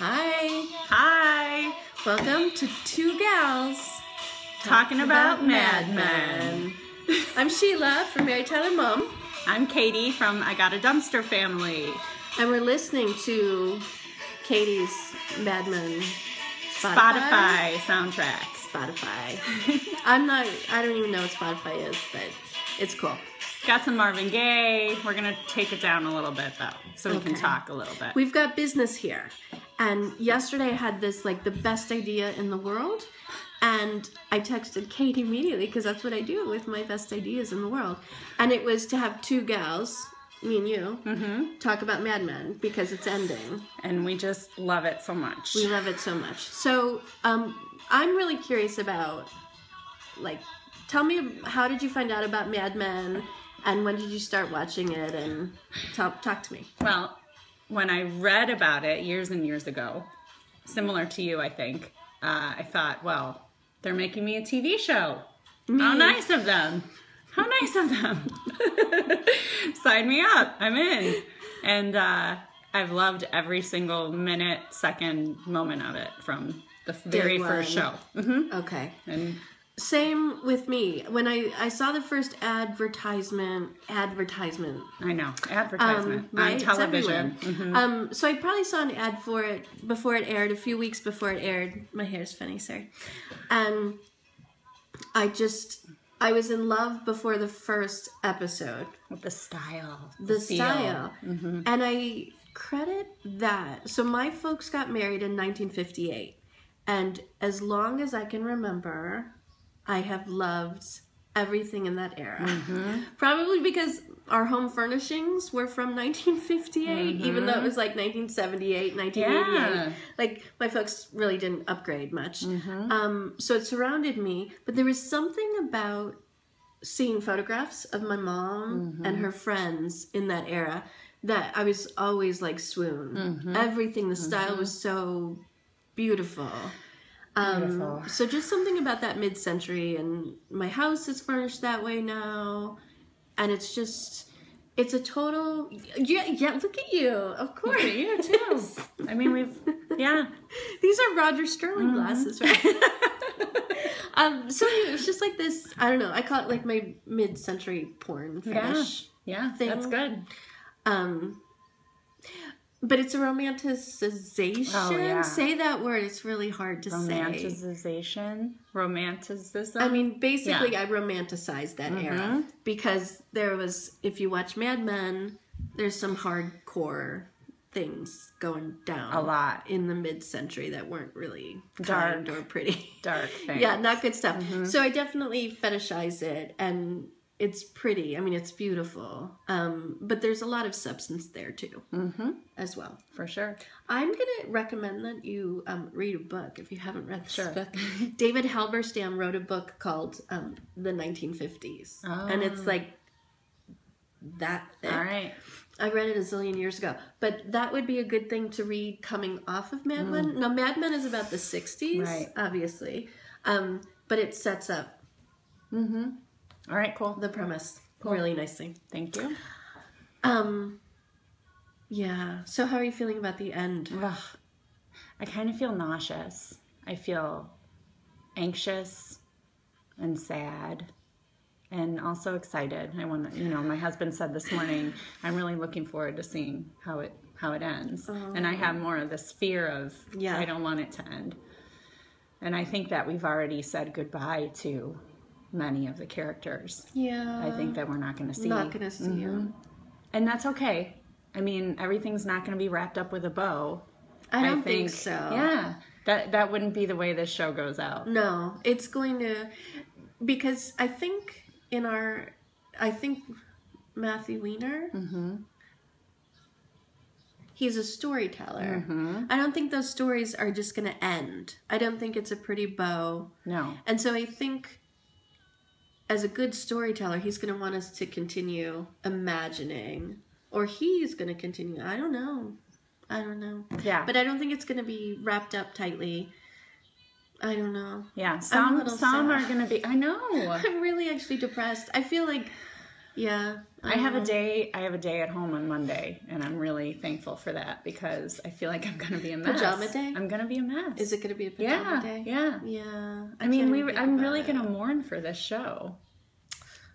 Hi. Hi. Welcome to Two Gals Talking about Mad Men. I'm Sheila from Mary Tyler Mom. I'm Katy from I Got a Dumpster Family. And we're listening to Katy's Mad Men Spotify soundtrack. Spotify. I don't even know what Spotify is, but it's cool. Got some Marvin Gaye. We're going to take it down a little bit, though, so we can talk a little bit. We've got business here. And yesterday I had this, the best idea in the world. And I texted Kate immediately, because that's what I do with my best ideas in the world. And it was to have two gals, me and you, talk about Mad Men, because it's ending. And we just love it so much. We love it so much. So I'm really curious about, tell me, how did you find out about Mad Men? And when did you start watching it? And talk to me. Well, when I read about it years and years ago, similar to you, I think, I thought, well, they're making me a TV show. How nice of them. How nice of them. Sign me up. I'm in. And I've loved every single minute, second, moment of it from the very first show. Okay. And same with me. When I saw the first advertisement. I know, advertisement right? on television. So I probably saw an ad for it before it aired, a few weeks before it aired. My hair's funny, sorry. And I was in love before the first episode. With the style. The style. And I credit that. So my folks got married in 1958. And as long as I can remember, I have loved everything in that era. Probably because our home furnishings were from 1958, even though it was 1978, 1988. Yeah. My folks really didn't upgrade much. So it surrounded me. But there was something about seeing photographs of my mom and her friends in that era that I was always swoon. Everything, the style was so beautiful. So just something about that mid-century, and my house is furnished that way now, and it's a total, yeah, look at you, of course. Look at you, too. I mean, These are Roger Sterling glasses, right? So it's just this, I don't know, I call it my mid-century porn fetish thing. That's good. But it's a romanticization. Oh, yeah. Say that word. It's really hard to say. Romanticism. I mean, basically, I romanticized that era. Because there was, if you watch Mad Men, there's some hardcore things going down. A lot. In the mid-century that weren't really dark kind or pretty. Dark things. Yeah, not good stuff. So I definitely fetishize it. And it's pretty. I mean, it's beautiful. But there's a lot of substance there, too, as well. For sure. I'm going to recommend that you read a book if you haven't read this book. David Halberstam wrote a book called The 1950s. Oh. And it's that thick. All right. I read it a zillion years ago. But that would be a good thing to read coming off of Mad Men. Now, Mad Men is about the 60s, obviously. But it sets up... All right, cool. The premise really nicely. Thank you. Yeah. So how are you feeling about the end? Ugh. I kind of feel nauseous. I feel anxious and sad and also excited. I want to, my husband said this morning, I'm really looking forward to seeing how it ends. And I have more of this fear of, I don't want it to end. And I think that we've already said goodbye to many of the characters. Yeah. I think that we're not going to see. Not going to see you. And that's okay. I mean, everything's not going to be wrapped up with a bow. I don't think so. Yeah. That wouldn't be the way this show goes out. No. It's going to... Because I think Matthew Weiner, he's a storyteller. I don't think those stories are just going to end. I don't think it's a pretty bow. No. And so I think... as a good storyteller, he's going to want us to continue imagining. Or he's going to continue. I don't know. Yeah. But I don't think it's going to be wrapped up tightly. I don't know. Yeah. Some are going to be... I know. I'm really actually depressed. I feel Yeah. I have a day at home on Monday, and I'm really thankful for that because I feel like I'm going to be a mess. Pajama day? I'm going to be a mess. Is it going to be a pajama day? Yeah. Yeah. I mean, I'm really going to mourn for this show.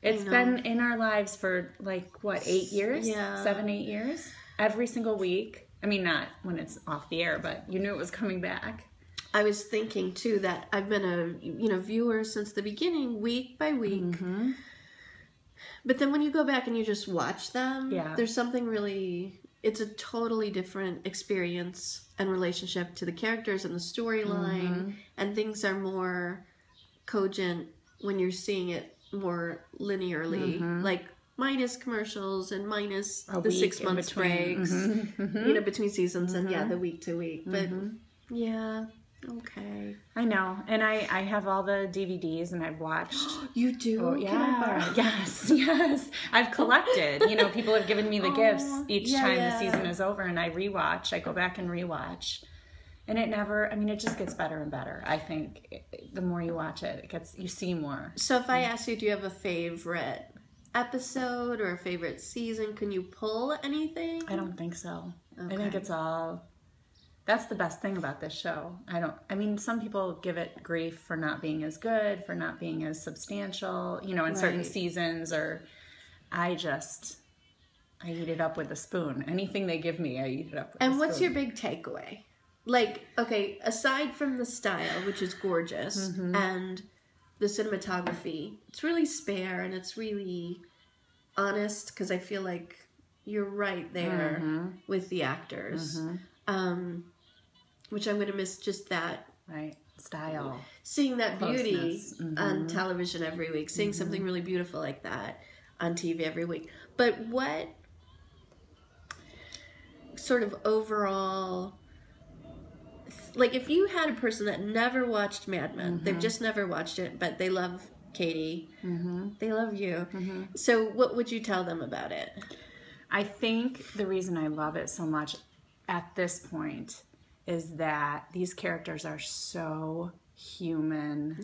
It's been in our lives for like, what, 8 years? Yeah. 7, 8 years? Every single week. I mean, not when it's off the air, but you knew it was coming back. I was thinking, too, that I've been a viewer since the beginning, week by week. Mm-hmm. But then when you go back and you just watch them, there's something really, it's a totally different experience and relationship to the characters and the storyline, and things are more cogent when you're seeing it more linearly, like minus commercials and minus the 6 months breaks, between seasons and the week to week. But okay. I know. And I have all the DVDs and I've watched. You do? Oh, yeah. Can I borrow? Yes. I've collected. People have given me the gifts each time the season is over, and I rewatch. I go back and rewatch. And it just gets better and better. I think the more you watch it, you see more. So if I ask you, do you have a favorite episode or a favorite season? Can you pull anything? I don't think so. Okay. I think it's all... That's the best thing about this show. Some people give it grief for not being as good, for not being as substantial, in certain seasons, or I eat it up with a spoon. Anything they give me, I eat it up with a spoon. And what's your big takeaway? Like, okay, aside from the style, which is gorgeous, and the cinematography, it's really spare and it's really honest, because I feel like you're right there with the actors. Which I'm going to miss just that. Right. Style. Seeing that beauty on television every week. Seeing something really beautiful like that on TV every week. But what sort of overall... Like, if you had a person that never watched Mad Men, they've just never watched it, but they love Katy, they love you. So what would you tell them about it? I think the reason I love it so much at this point is that these characters are so human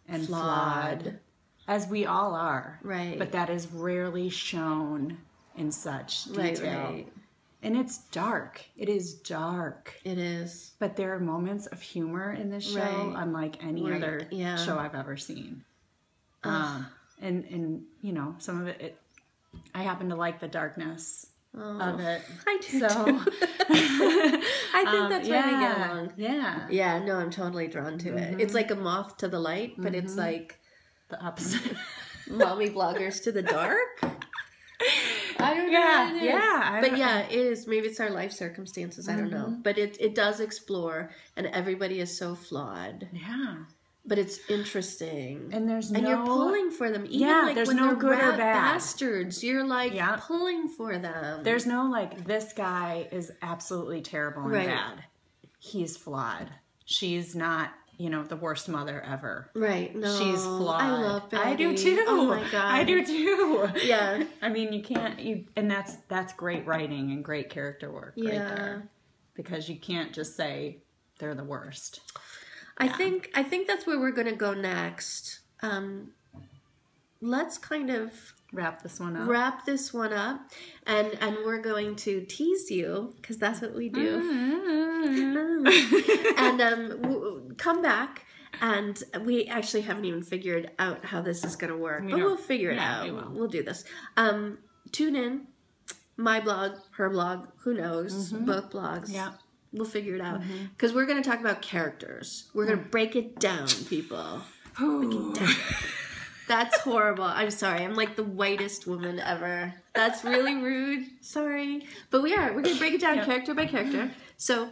and flawed, as we all are. Right. But that is rarely shown in such detail. Right. And it's dark. It is dark. It is. But there are moments of humor in this show unlike any other show I've ever seen. And some of it, I happen to like the darkness of it. I do too. I think that's why we get along. Yeah. Yeah, no, I'm totally drawn to it. It's like a moth to the light, but it's like the opposite. Mommy bloggers to the dark. I don't know what it is. But it is. Maybe it's our life circumstances. I don't know. But it does explore, and everybody is so flawed. Yeah. But it's interesting. And you're pulling for them. Even like there's when no they're good or bad. Bastards, you're like pulling for them. There's no like, this guy is absolutely terrible and bad. He's flawed. She's not, the worst mother ever. Right. No. She's flawed. I love Betty. I do too. Oh my God. I do too. Yeah. You can't, and that's great writing and great character work right there. Because you can't just say they're the worst. I think that's where we're going to go next. Let's kind of wrap this one up, and we're going to tease you, because that's what we do. And come back, and we actually haven't even figured out how this is going to work, but we'll figure it out. We'll do this. Tune in. My blog, her blog, who knows? Both blogs. Yeah. We'll figure it out. Because we're going to talk about characters. We're going to break it down, people. Break it down. That's horrible. I'm sorry. I'm like the whitest woman ever. That's really rude. Sorry. But we are. We're going to break it down character by character. So,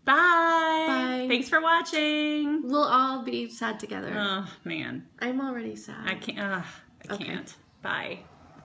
bye. Thanks for watching. We'll all be sad together. Oh, man. I'm already sad. I can't. I can't. Bye.